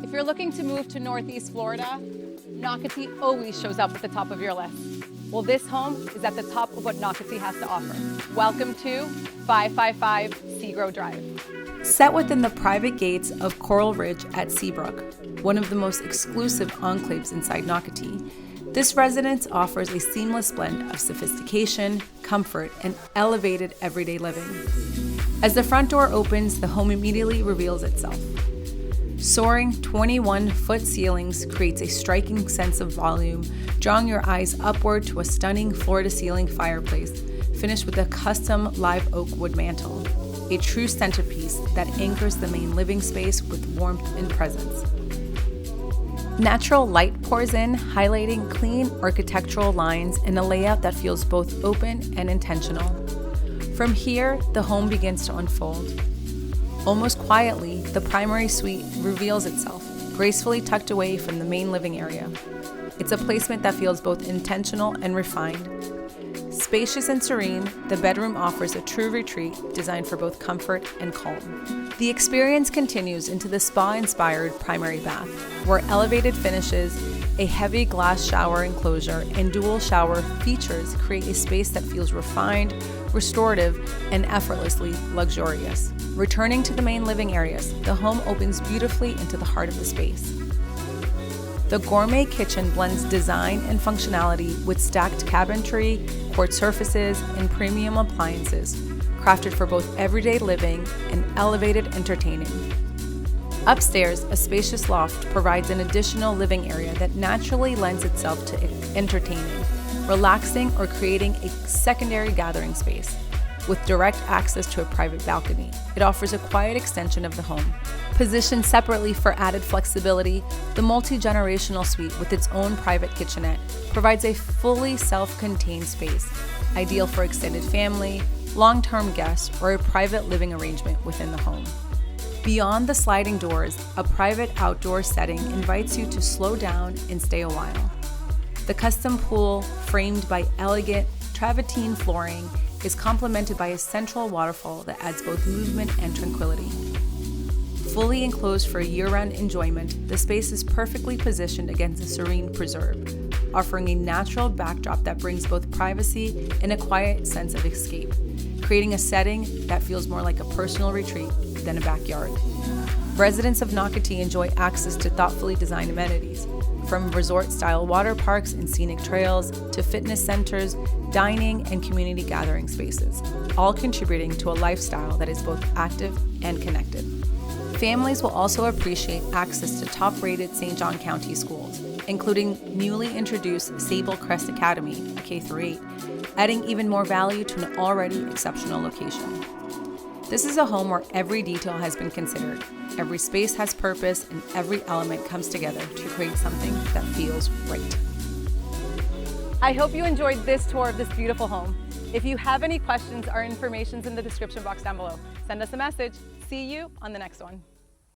If you're looking to move to Northeast Florida, Nocatee always shows up at the top of your list. Well, this home is at the top of what Nocatee has to offer. Welcome to 555 Seagrow Drive. Set within the private gates of Coral Ridge at Seabrook, one of the most exclusive enclaves inside Nocatee, this residence offers a seamless blend of sophistication, comfort, and elevated everyday living. As the front door opens, the home immediately reveals itself. Soaring 21-foot ceilings creates a striking sense of volume, drawing your eyes upward to a stunning floor-to-ceiling fireplace, finished with a custom live oak wood mantel, a true centerpiece that anchors the main living space with warmth and presence. Natural light pours in, highlighting clean architectural lines and a layout that feels both open and intentional. From here, the home begins to unfold. Almost quietly, the primary suite reveals itself, gracefully tucked away from the main living area. It's a placement that feels both intentional and refined. Spacious and serene, the bedroom offers a true retreat designed for both comfort and calm. The experience continues into the spa-inspired primary bath, where elevated finishes, a heavy glass shower enclosure, and dual shower features create a space that feels refined, restorative, and effortlessly luxurious. Returning to the main living areas, the home opens beautifully into the heart of the space. The gourmet kitchen blends design and functionality with stacked cabinetry, quartz surfaces, and premium appliances, crafted for both everyday living and elevated entertaining. Upstairs, a spacious loft provides an additional living area that naturally lends itself to entertaining, relaxing, or creating a secondary gathering space. With direct access to a private balcony, it offers a quiet extension of the home. Positioned separately for added flexibility, the multi-generational suite with its own private kitchenette provides a fully self-contained space, ideal for extended family, long-term guests, or a private living arrangement within the home. Beyond the sliding doors, a private outdoor setting invites you to slow down and stay a while. The custom pool, framed by elegant travertine flooring, is complemented by a central waterfall that adds both movement and tranquility. Fully enclosed for year-round enjoyment, the space is perfectly positioned against a serene preserve, offering a natural backdrop that brings both privacy and a quiet sense of escape, creating a setting that feels more like a personal retreat than a backyard. Residents of Nocatee enjoy access to thoughtfully designed amenities, from resort-style water parks and scenic trails to fitness centers, dining, and community gathering spaces, all contributing to a lifestyle that is both active and connected. Families will also appreciate access to top-rated St. John County schools, including newly introduced Sable Crest Academy, a K-8, adding even more value to an already exceptional location. This is a home where every detail has been considered, every space has purpose, and every element comes together to create something that feels right. I hope you enjoyed this tour of this beautiful home. If you have any questions, our information's in the description box down below. Send us a message. See you on the next one.